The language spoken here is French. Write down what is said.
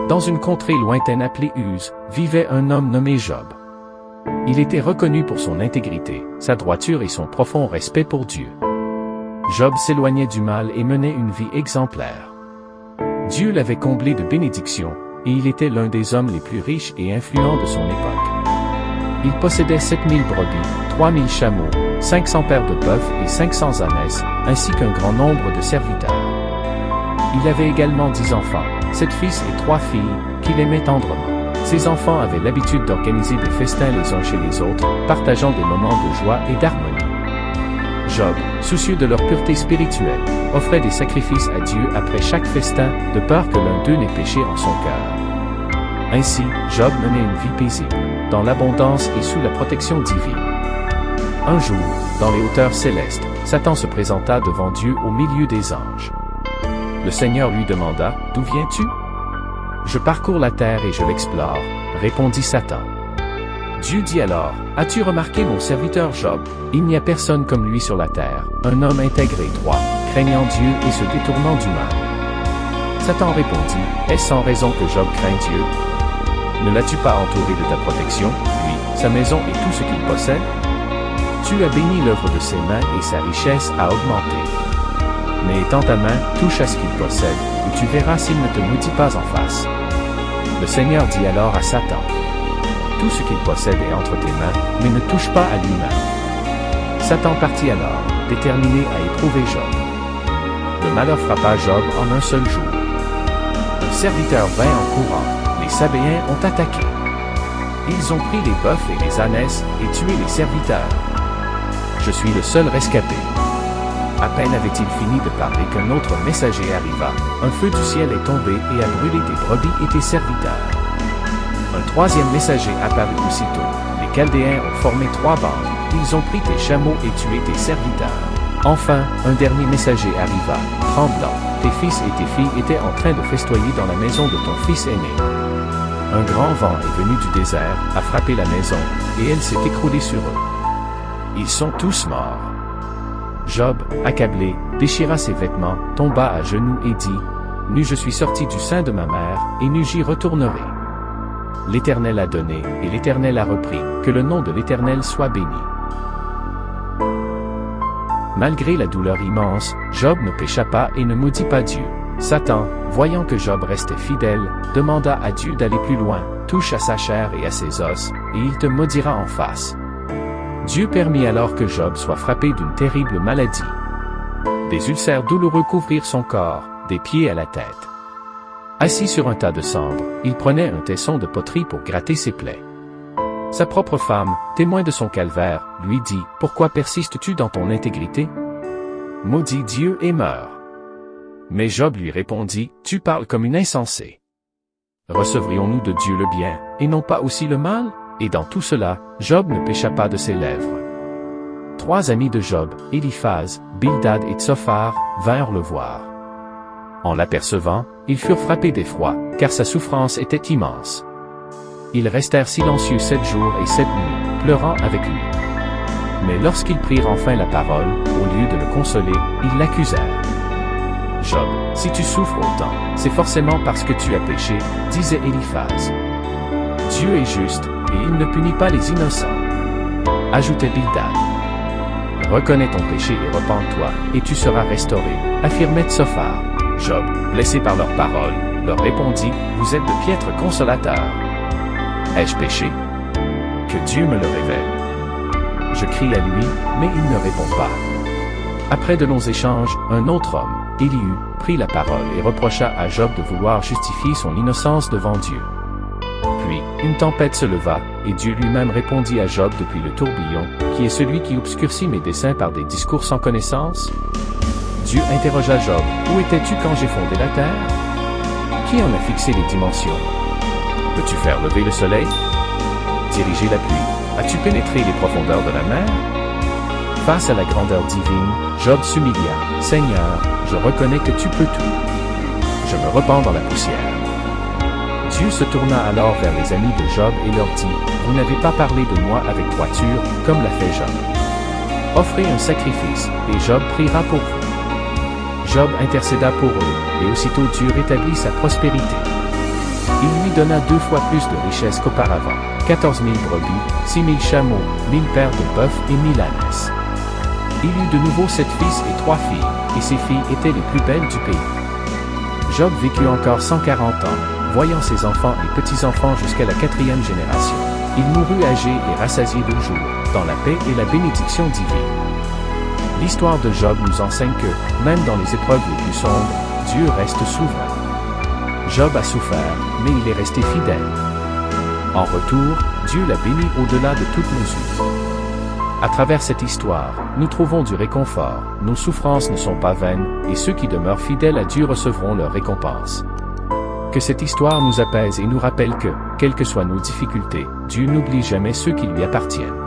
Dans une contrée lointaine appelée Uz, vivait un homme nommé Job. Il était reconnu pour son intégrité, sa droiture et son profond respect pour Dieu. Job s'éloignait du mal et menait une vie exemplaire. Dieu l'avait comblé de bénédictions, et il était l'un des hommes les plus riches et influents de son époque. Il possédait 7000 brebis, 3000 chameaux, 500 paires de bœufs et 500 ânesses, ainsi qu'un grand nombre de serviteurs. Il avait également 10 enfants, 7 fils et 3 filles, qu'il aimait tendrement. Ses enfants avaient l'habitude d'organiser des festins les uns chez les autres, partageant des moments de joie et d'harmonie. Job, soucieux de leur pureté spirituelle, offrait des sacrifices à Dieu après chaque festin, de peur que l'un d'eux n'ait péché en son cœur. Ainsi, Job menait une vie paisible, dans l'abondance et sous la protection divine. Un jour, dans les hauteurs célestes, Satan se présenta devant Dieu au milieu des anges. Le Seigneur lui demanda, « D'où viens-tu? » « Je parcours la terre et je l'explore, » répondit Satan. Dieu dit alors, « As-tu remarqué mon serviteur Job? Il n'y a personne comme lui sur la terre, un homme intègre et droit, craignant Dieu et se détournant du mal. » Satan répondit, « Est-ce sans raison que Job craint Dieu? Ne l'as-tu pas entouré de ta protection, lui, sa maison et tout ce qu'il possède? Tu as béni l'œuvre de ses mains et sa richesse a augmenté. Mais étends ta main, touche à ce qu'il possède, et tu verras s'il ne te maudit pas en face. » Le Seigneur dit alors à Satan, « Tout ce qu'il possède est entre tes mains, mais ne touche pas à lui-même. » Satan partit alors, déterminé à éprouver Job. Le malheur frappa Job en un seul jour. Un serviteur vint en courant, les Sabéens ont attaqué. Ils ont pris les bœufs et les ânesses et tué les serviteurs. Je suis le seul rescapé. À peine avait-il fini de parler qu'un autre messager arriva. Un feu du ciel est tombé et a brûlé tes brebis et tes serviteurs. Un troisième messager apparut aussitôt. Les Chaldéens ont formé 3 bandes. Ils ont pris tes chameaux et tué tes serviteurs. Enfin, un dernier messager arriva, tremblant. Tes fils et tes filles étaient en train de festoyer dans la maison de ton fils aîné. Un grand vent est venu du désert, a frappé la maison, et elle s'est écroulée sur eux. Ils sont tous morts. Job, accablé, déchira ses vêtements, tomba à genoux et dit, « Nu je suis sorti du sein de ma mère, et nu j'y retournerai. L'Éternel a donné, et l'Éternel a repris, que le nom de l'Éternel soit béni. » Malgré la douleur immense, Job ne pécha pas et ne maudit pas Dieu. Satan, voyant que Job restait fidèle, demanda à Dieu d'aller plus loin, « Touche à sa chair et à ses os, et il te maudira en face. » Dieu permit alors que Job soit frappé d'une terrible maladie. Des ulcères douloureux couvrirent son corps, des pieds à la tête. Assis sur un tas de cendres, il prenait un tesson de poterie pour gratter ses plaies. Sa propre femme, témoin de son calvaire, lui dit, « Pourquoi persistes-tu dans ton intégrité? Maudis Dieu et meurs. » Mais Job lui répondit, « Tu parles comme une insensée. Recevrions-nous de Dieu le bien, et non pas aussi le mal? » Et dans tout cela, Job ne pécha pas de ses lèvres. 3 amis de Job, Éliphaz, Bildad et Tsophar, vinrent le voir. En l'apercevant, ils furent frappés d'effroi, car sa souffrance était immense. Ils restèrent silencieux 7 jours et 7 nuits, pleurant avec lui. Mais lorsqu'ils prirent enfin la parole, au lieu de le consoler, ils l'accusèrent. « Job, si tu souffres autant, c'est forcément parce que tu as péché, disait Éliphaz. Dieu est juste, et il ne punit pas les innocents. » Ajoutait Bildad. « Reconnais ton péché et repens-toi, et tu seras restauré, » affirmait Tsophar. Job, blessé par leurs paroles, leur répondit, « Vous êtes de piètres consolateurs. Ai-je péché? Que Dieu me le révèle. » Je crie à lui, mais il ne répond pas. Après de longs échanges, un autre homme, Élihu, prit la parole et reprocha à Job de vouloir justifier son innocence devant Dieu. Puis, une tempête se leva, et Dieu lui-même répondit à Job depuis le tourbillon, qui est celui qui obscurcit mes desseins par des discours sans connaissance. Dieu interrogea Job, « Où étais-tu quand j'ai fondé la terre? Qui en a fixé les dimensions? Peux-tu faire lever le soleil? Diriger la pluie? As-tu pénétré les profondeurs de la mer? » Face à la grandeur divine, Job s'humilia. « Seigneur, je reconnais que tu peux tout. Je me repens dans la poussière. » Dieu se tourna alors vers les amis de Job et leur dit, « Vous n'avez pas parlé de moi avec droiture, comme l'a fait Job. Offrez un sacrifice, et Job priera pour vous. » Job intercéda pour eux, et aussitôt Dieu rétablit sa prospérité. Il lui donna 2 fois plus de richesses qu'auparavant, 14 000 brebis, 6 000 chameaux, 1000 paires de bœufs et 1000 ânesses. Il eut de nouveau 7 fils et 3 filles, et ses filles étaient les plus belles du pays. Job vécut encore 140 ans, voyant ses enfants et petits-enfants jusqu'à la 4e génération. Il mourut âgé et rassasié de jour, dans la paix et la bénédiction divine. L'histoire de Job nous enseigne que, même dans les épreuves les plus sombres, Dieu reste souverain. Job a souffert, mais il est resté fidèle. En retour, Dieu l'a béni au-delà de toute mesure. À travers cette histoire, nous trouvons du réconfort, nos souffrances ne sont pas vaines, et ceux qui demeurent fidèles à Dieu recevront leur récompense. Que cette histoire nous apaise et nous rappelle que, quelles que soient nos difficultés, Dieu n'oublie jamais ceux qui lui appartiennent.